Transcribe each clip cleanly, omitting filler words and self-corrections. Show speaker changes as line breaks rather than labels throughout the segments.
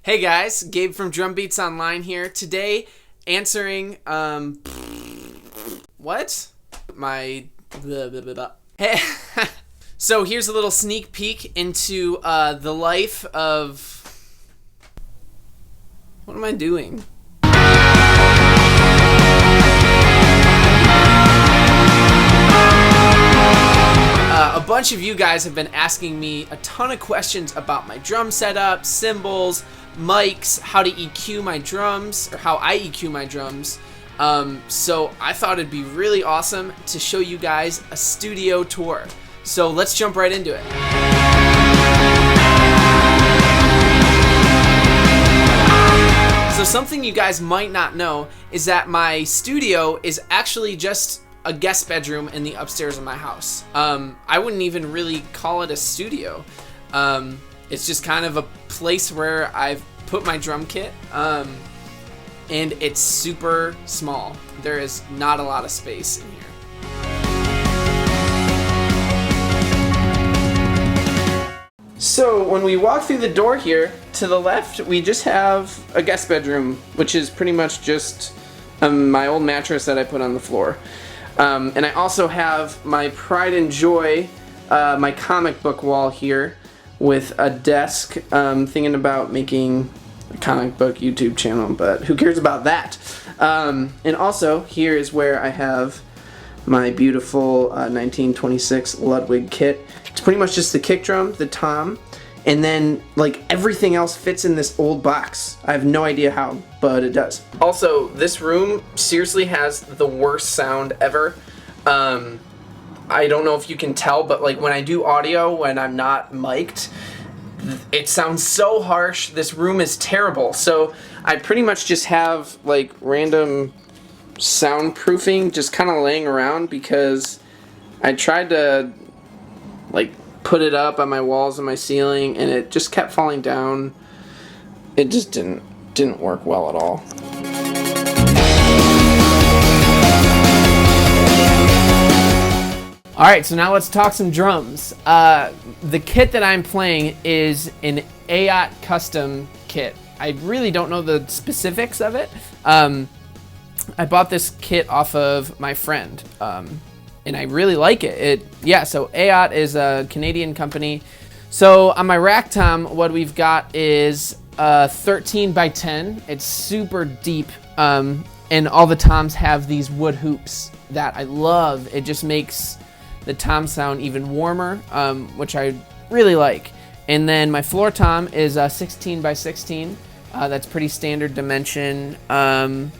Hey guys, Gabe from Drum Beats Online here. Today, answering, what? My, blah, blah, blah, blah. Hey, so here's a little sneak peek into, the life of, what am I doing? A bunch of you guys have been asking me a ton of questions about my drum setup, cymbals, mics, how to EQ my drums, or how I EQ my drums. So I thought it'd be really awesome to show you guys a studio tour. So let's jump right into it. So something you guys might not know is that my studio is actually just a guest bedroom in the upstairs of my house. I wouldn't even really call it a studio. It's just kind of a place where I've put my drum kit, and it's super small. There is not a lot of space in here. So when we walk through the door here, to the left, we just have a guest bedroom, which is pretty much just my old mattress that I put on the floor. And I also have my pride and joy, my comic book wall here with a desk, thinking about making a comic book YouTube channel, but who cares about that? And also here is where I have my beautiful 1926 Ludwig kit. It's pretty much just the kick drum, the tom, and then like everything else fits in this old box. I have no idea how, but it does. Also, this room seriously has the worst sound ever. I don't know if you can tell, but like when I do audio, when I'm not mic'd, it sounds so harsh. This room is terrible. So I pretty much just have like random soundproofing just kind of laying around because I tried to like put it up on my walls and my ceiling and it just kept falling down. It just didn't work well at all. Alright, so now let's talk some drums. The kit that I'm playing is an AOT custom kit. I really don't know the specifics of it. I bought this kit off of my friend, and I really like it. So AOT is a Canadian company. So on my rack tom, what we've got is 13 by 10. It's super deep, and all the toms have these wood hoops that I love. It just makes the tom sound even warmer, which I really like. And then my floor tom is 16 by 16. That's pretty standard dimension. And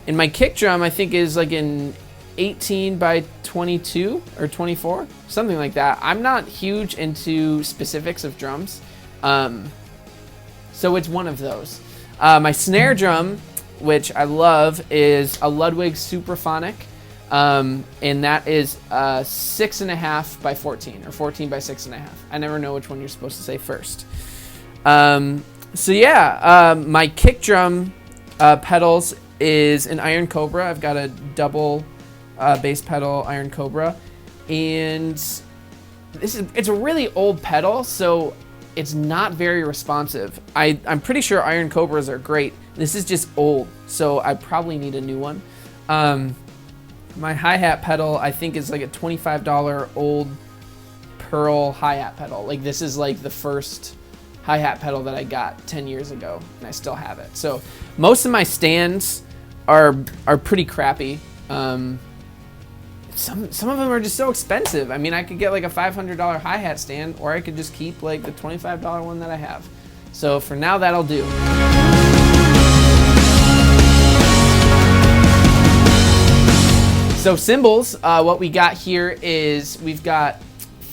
my kick drum, I think, is like an 18 by 22 or 24, something like that. I'm not huge into specifics of drums, so it's one of those. My snare drum, which I love, is a Ludwig Supraphonic, and that is 6.5 by 14 or 14 by 6.5. I never know which one you're supposed to say first. My kick drum pedals is an Iron Cobra. I've got a double bass pedal Iron Cobra, and it's a really old pedal, so it's not very responsive. I'm pretty sure Iron Cobras are great. This is just old, so I probably need a new one. My hi-hat pedal, I think, is like a $25 old Pearl hi-hat pedal. Like, this is like the first hi-hat pedal that I got 10 years ago, and I still have it. So most of my stands are pretty crappy. Some of them are just so expensive. I mean, I could get like a $500 hi-hat stand, or I could just keep like the $25 one that I have. So for now, that'll do. So cymbals, what we got here is we've got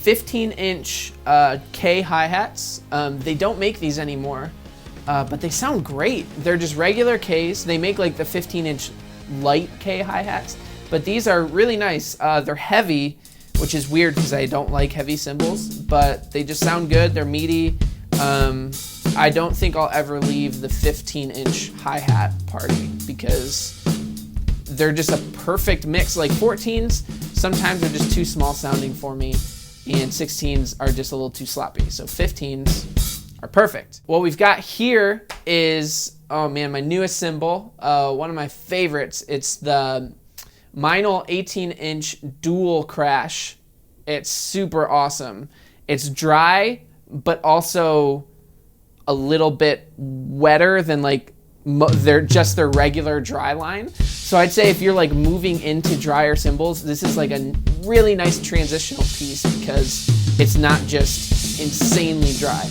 15-inch K hi-hats. They don't make these anymore, but they sound great. They're just regular Ks. They make like the 15-inch light K hi-hats, but these are really nice. They're heavy, which is weird because I don't like heavy cymbals, but they just sound good. They're meaty. I don't think I'll ever leave the 15-inch hi-hat party because they're just a perfect mix. Like 14s sometimes are just too small sounding for me, and 16s are just a little too sloppy. So 15s are perfect. What we've got here is, oh man, my newest cymbal, one of my favorites. It's the Meinl 18-inch dual crash. It's super awesome. It's dry, but also a little bit wetter than like their regular dry line. So I'd say if you're like moving into drier cymbals, this is like a really nice transitional piece because it's not just insanely dry.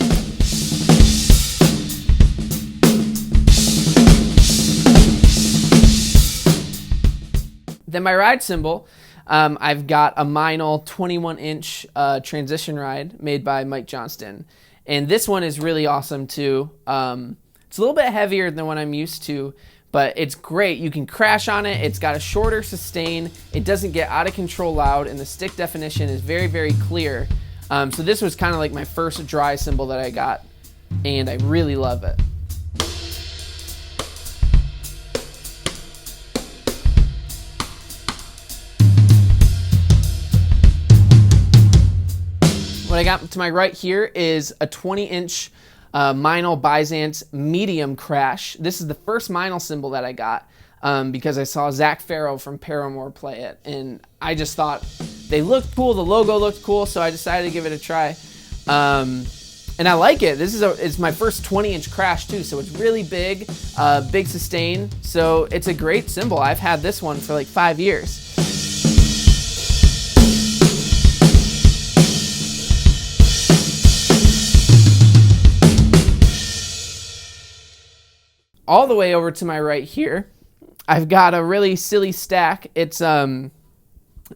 Then my ride cymbal, I've got a Meinl 21-inch transition ride made by Mike Johnston. And this one is really awesome too. It's a little bit heavier than what I'm used to, but it's great. You can crash on it. It's got a shorter sustain. It doesn't get out of control loud, and the stick definition is very, very clear. So this was kind of like my first dry cymbal that I got, and I really love it. What I got to my right here is a 20-inch Meinl Byzance medium crash. This is the first Meinl cymbal that I got because I saw Zach Farrow from Paramore play it, and I just thought they looked cool. The logo looked cool, so I decided to give it a try. And I like it. It's my first 20-inch crash too, so it's really big, big sustain. So it's a great cymbal. I've had this one for like 5 years. All the way over to my right here, I've got a really silly stack. It's an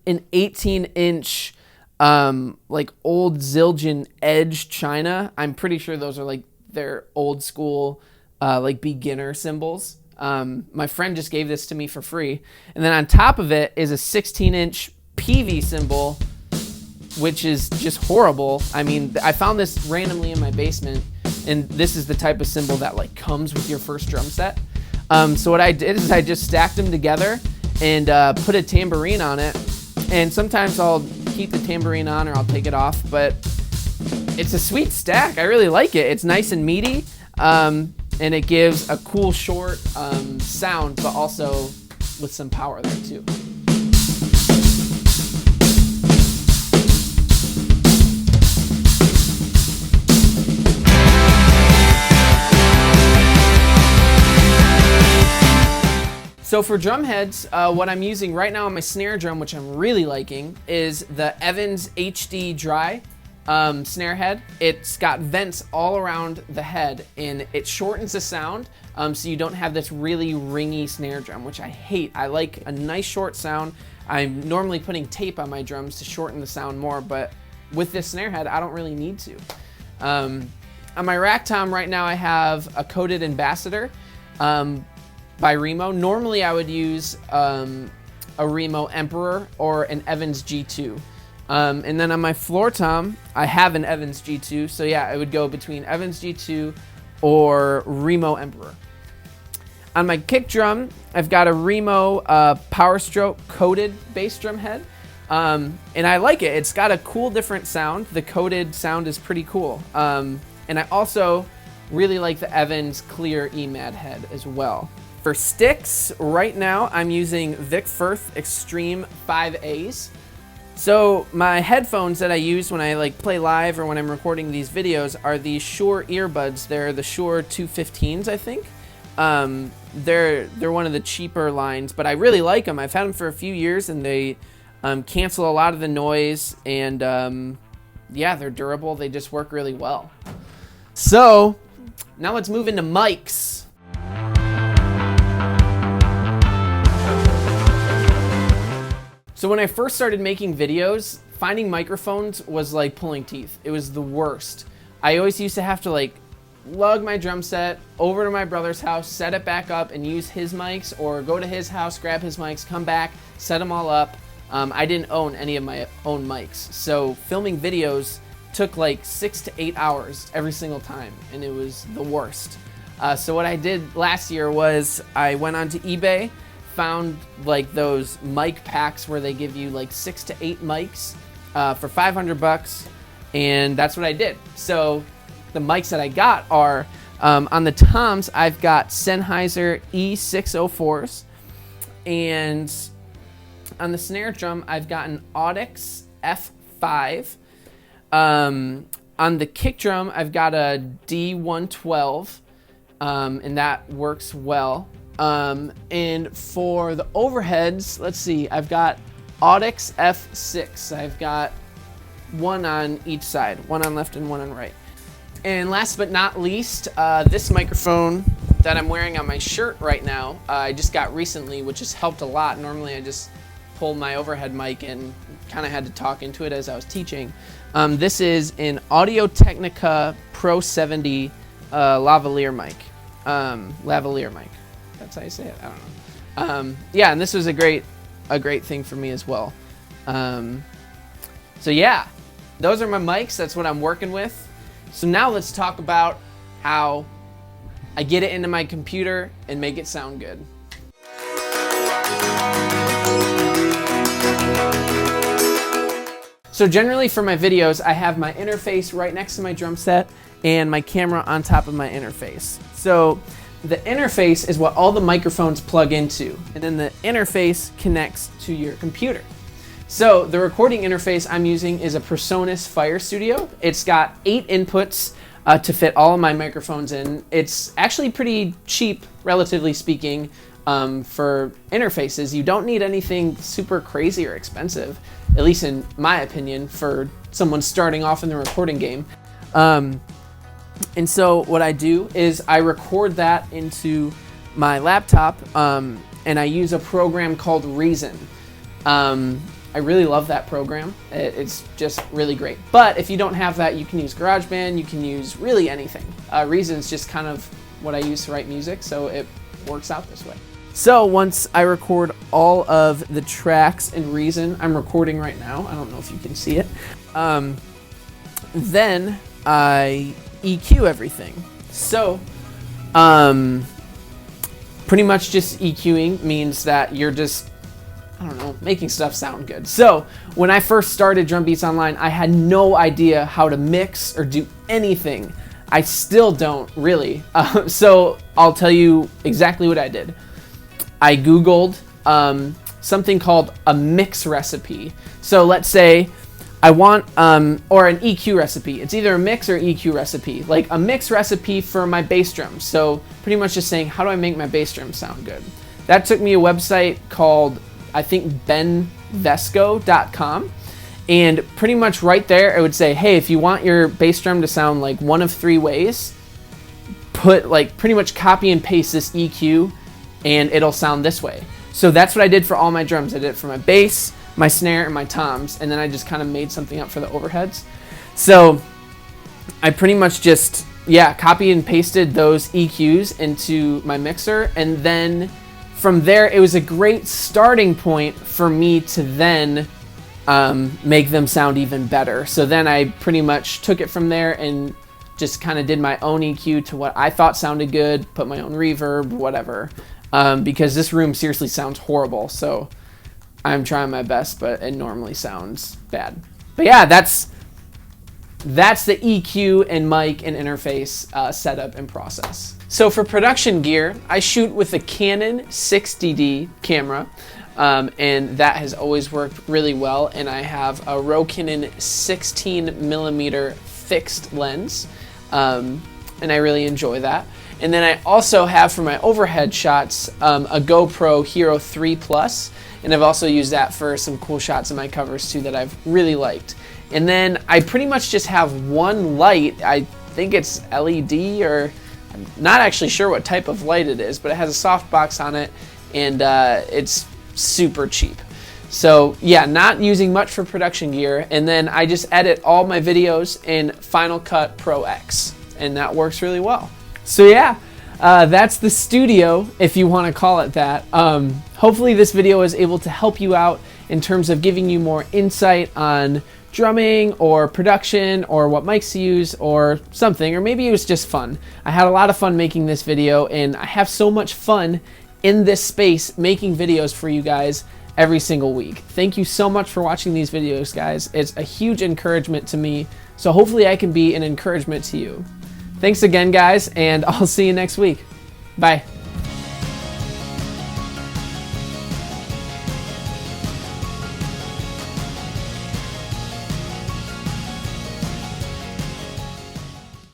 18-inch like old Zildjian Edge China. I'm pretty sure those are like their old school like beginner cymbals. My friend just gave this to me for free. And then on top of it is a 16-inch PV cymbal, which is just horrible. I mean, I found this randomly in my basement, and this is the type of cymbal that like comes with your first drum set. So what I did is I just stacked them together and put a tambourine on it. And sometimes I'll keep the tambourine on or I'll take it off, but it's a sweet stack. I really like it. It's nice and meaty, and it gives a cool short sound, but also with some power there too. So for drum heads, what I'm using right now on my snare drum, which I'm really liking, is the Evans HD Dry snare head. It's got vents all around the head, and it shortens the sound, so you don't have this really ringy snare drum, which I hate. I like a nice short sound. I'm normally putting tape on my drums to shorten the sound more, but with this snare head, I don't really need to. On my rack tom right now, I have a coated Ambassador by Remo. Normally I would use a Remo Emperor or an Evans G2. And then on my floor tom, I have an Evans G2. So yeah, I would go between Evans G2 or Remo Emperor. On my kick drum, I've got a Remo Power Stroke coated bass drum head. And I like it. It's got a cool different sound. The coated sound is pretty cool. And I also really like the Evans clear EMAD head as well. For sticks, right now I'm using Vic Firth Extreme 5As. So my headphones that I use when I like play live or when I'm recording these videos are these Shure earbuds. They're the Shure 215s, I think. They're one of the cheaper lines, but I really like them. I've had them for a few years, and they cancel a lot of the noise, and yeah, they're durable. They just work really well. So now let's move into mics. So when I first started making videos, finding microphones was like pulling teeth. It was the worst. I always used to have to like lug my drum set over to my brother's house, set it back up and use his mics, or go to his house, grab his mics, come back, set them all up. I didn't own any of my own mics. So filming videos took like 6 to 8 hours every single time, and it was the worst. So what I did last year was I went onto eBay, found like those mic packs where they give you like 6 to 8 mics for $500, and that's what I did. So the mics that I got are, on the toms, I've got Sennheiser E604s, and on the snare drum, I've got an Audix F5. On the kick drum, I've got a D112, and that works well. And for the overheads, let's see, I've got Audix F6. I've got one on each side, one on left and one on right. And last but not least, this microphone that I'm wearing on my shirt right now, I just got recently, which has helped a lot. Normally I just pulled my overhead mic and kind of had to talk into it as I was teaching. This is an Audio-Technica Pro 70 lavalier mic. Lavalier mic. That's how you say it. I don't know. Yeah, and this was a great thing for me as well. So yeah, those are my mics. That's what I'm working with. So now let's talk about how I get it into my computer and make it sound good. So generally for my videos, I have my interface right next to my drum set and my camera on top of my interface. So the interface is what all the microphones plug into, and then the interface connects to your computer. So the recording interface I'm using is a PreSonus Fire Studio. It's got 8 inputs to fit all of my microphones in. It's actually pretty cheap, relatively speaking, for interfaces. You don't need anything super crazy or expensive, at least in my opinion, for someone starting off in the recording game. And so what I do is I record that into my laptop, and I use a program called Reason. I really love that program. It's just really great. But if you don't have that, you can use GarageBand, you can use really anything. Reason's just kind of what I use to write music, so it works out this way. So once I record all of the tracks in Reason, I'm recording right now, I don't know if you can see it, then I EQ everything. So pretty much just EQing means that you're just, I don't know, making stuff sound good. So when I first started Drum Beats Online, I had no idea how to mix or do anything. I still don't really. So I'll tell you exactly what I did. I Googled something called a mix recipe. So let's say I want, or an EQ recipe. It's either a mix or EQ recipe. Like a mix recipe for my bass drum. So pretty much just saying, how do I make my bass drum sound good? That took me a website called, I think, benvesco.com. And pretty much right there, it would say, hey, if you want your bass drum to sound like one of 3 ways, put like pretty much copy and paste this EQ and it'll sound this way. So that's what I did for all my drums. I did it for my bass, my snare, and my toms, and then I just kind of made something up for the overheads. So I pretty much just, yeah, copy and pasted those EQs into my mixer, and then from there, it was a great starting point for me to then make them sound even better. So then I pretty much took it from there and just kind of did my own EQ to what I thought sounded good, put my own reverb, whatever. Because this room seriously sounds horrible, so I'm trying my best, but it normally sounds bad. But yeah, that's the EQ and mic and interface setup and process. So for production gear, I shoot with a Canon 60D camera, and that has always worked really well. And I have a Rokinon 16mm fixed lens, and I really enjoy that. And then I also have for my overhead shots a GoPro Hero 3 Plus, and I've also used that for some cool shots in my covers too that I've really liked. And then I pretty much just have one light. I think it's LED, or I'm not actually sure what type of light it is, but it has a softbox on it, and it's super cheap. So yeah, not using much for production gear. And then I just edit all my videos in Final Cut Pro X, and that works really well. So yeah, that's the studio, if you want to call it that. Hopefully this video is able to help you out in terms of giving you more insight on drumming or production or what mics to use or something, or maybe it was just fun. I had a lot of fun making this video, and I have so much fun in this space making videos for you guys every single week. Thank you so much for watching these videos, guys. It's a huge encouragement to me, so hopefully I can be an encouragement to you.
Thanks again, guys, and I'll see you next week. Bye.